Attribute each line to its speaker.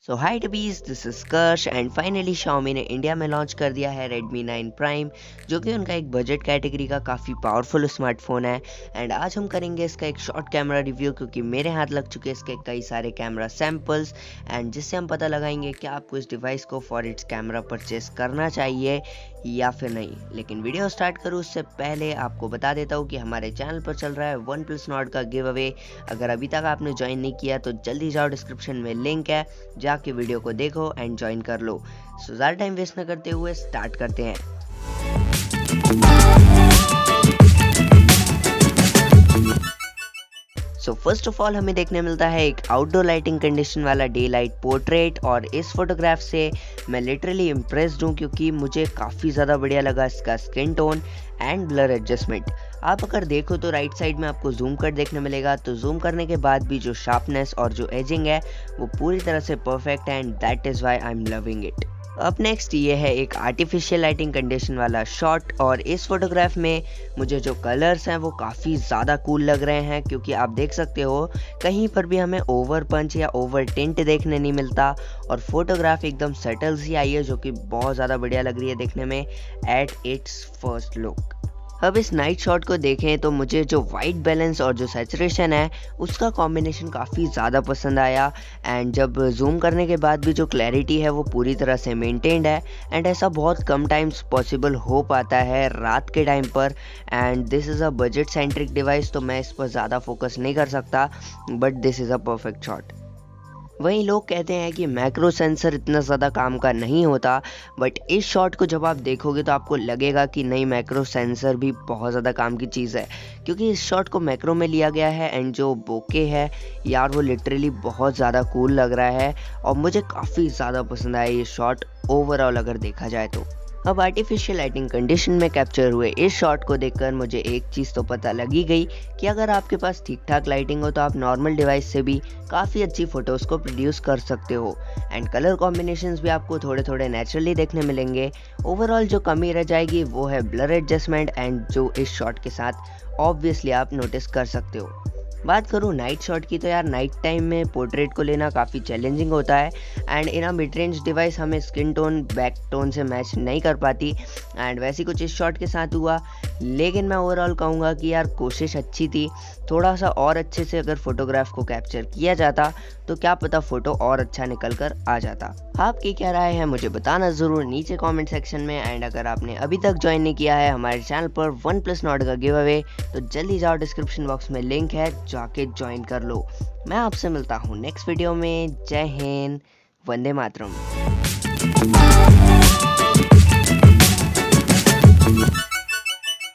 Speaker 1: So hi tubies, this is Karsh and finally Xiaomi ने India में launch कर दिया है Redmi 9 Prime, जो कि उनका एक बजट कैटेगरी का काफ़ी पावरफुल स्मार्टफोन है। एंड आज हम करेंगे इसका एक शॉर्ट कैमरा रिव्यू, क्योंकि मेरे हाथ लग चुके हैं इसके कई सारे कैमरा सैम्पल्स, एंड जिससे हम पता लगाएंगे कि आपको इस डिवाइस को फॉर इट्स कैमरा परचेस करना चाहिए या फिर नहीं। लेकिन वीडियो स्टार्ट करूँ उससे पहले आपको बता देता हूँ कि हमारे चैनल पर चल रहा है OnePlus Nord का गिव अवे। अगर अभी तक आपने ज्वाइन नहीं किया तो जल्दी जाओ, डिस्क्रिप्शन में लिंक है, जाके वीडियो को देखो एंड ज्वाइन कर लो। सो ज़्यादा टाइम वेस्ट न करते हुए स्टार्ट करते हैं। सो फर्स्ट ऑफ ऑल हमें देखने मिलता है एक आउटडोर लाइटिंग कंडीशन वाला डे लाइट पोर्ट्रेट, और इस फोटोग्राफ से मैं लिटरली इम्प्रेस्ड हूँ, क्योंकि मुझे काफ़ी ज़्यादा बढ़िया लगा इसका skin tone and blur adjustment. आप अगर देखो तो राइट साइड में आपको जूम कर देखने मिलेगा, तो जूम करने के बाद भी जो शार्पनेस और जो एजिंग है वो पूरी तरह से परफेक्ट है, and that is why I am loving it. अब नेक्स्ट ये है एक आर्टिफिशियल लाइटिंग कंडीशन वाला शॉट, और इस फोटोग्राफ में मुझे जो कलर्स हैं वो काफ़ी ज़्यादा कूल लग रहे हैं, क्योंकि आप देख सकते हो कहीं पर भी हमें ओवर पंच या ओवर टिंट देखने नहीं मिलता, और फोटोग्राफ एकदम सेटल सी आई है, जो कि बहुत ज़्यादा बढ़िया लग रही है देखने में एट इट्स फर्स्ट लुक। अब इस नाइट शॉट को देखें तो मुझे जो वाइट बैलेंस और जो सैचुरेशन है उसका कॉम्बिनेशन काफ़ी ज़्यादा पसंद आया, एंड जब जूम करने के बाद भी जो क्लैरिटी है वो पूरी तरह से मेंटेन्ड है, एंड ऐसा बहुत कम टाइम्स पॉसिबल हो पाता है रात के टाइम पर। And this is a budget centric device, तो मैं इस पर ज़्यादा फोकस नहीं कर सकता, but this is a perfect shot. वहीं लोग कहते हैं कि मैक्रो सेंसर इतना ज़्यादा काम का नहीं होता, बट इस शॉट को जब आप देखोगे तो आपको लगेगा कि नहीं, मैक्रो सेंसर भी बहुत ज़्यादा काम की चीज़ है, क्योंकि इस शॉट को मैक्रो में लिया गया है, एंड जो बोके है यार वो लिटरली बहुत ज़्यादा कूल लग रहा है, और मुझे काफ़ी ज़्यादा पसंद आया ये शॉट ओवरऑल अगर देखा जाए तो। अब आर्टिफिशियल लाइटिंग कंडीशन में कैप्चर हुए इस शॉट को देखकर मुझे एक चीज़ तो पता लगी गई कि अगर आपके पास ठीक ठाक लाइटिंग हो तो आप नॉर्मल डिवाइस से भी काफ़ी अच्छी फ़ोटोज़ को प्रोड्यूस कर सकते हो, एंड कलर कॉम्बिनेशंस भी आपको थोड़े थोड़े नेचुरली देखने मिलेंगे। ओवरऑल जो कमी रह जाएगी वो है ब्लर एडजस्टमेंट, एंड जो इस शॉट के साथ ऑब्वियसली आप नोटिस कर सकते हो। बात करूँ नाइट शॉट की, तो यार नाइट टाइम में पोर्ट्रेट को लेना काफ़ी चैलेंजिंग होता है, and in a mid range device हमें स्किन टोन बैक टोन से मैच नहीं कर पाती, एंड वैसे कुछ इस शॉट के साथ हुआ। लेकिन मैं ओवरऑल कहूँगा कि यार कोशिश अच्छी थी, थोड़ा सा और अच्छे से अगर फोटोग्राफ को कैप्चर किया जाता तो क्या पता फ़ोटो और अच्छा निकल कर आ जाता। आपकी क्या राय है मुझे बताना ज़रूर नीचे कमेंट सेक्शन में, एंड अगर आपने अभी तक ज्वाइन नहीं किया है हमारे चैनल पर OnePlus Nord का गिव अवे, तो जल्दी जाओ, डिस्क्रिप्शन बॉक्स में लिंक है, जाके ज्वाइन कर लो। मैं आपसे मिलता हूँ नेक्स्ट वीडियो में। जय हिंद, वंदे मातरम।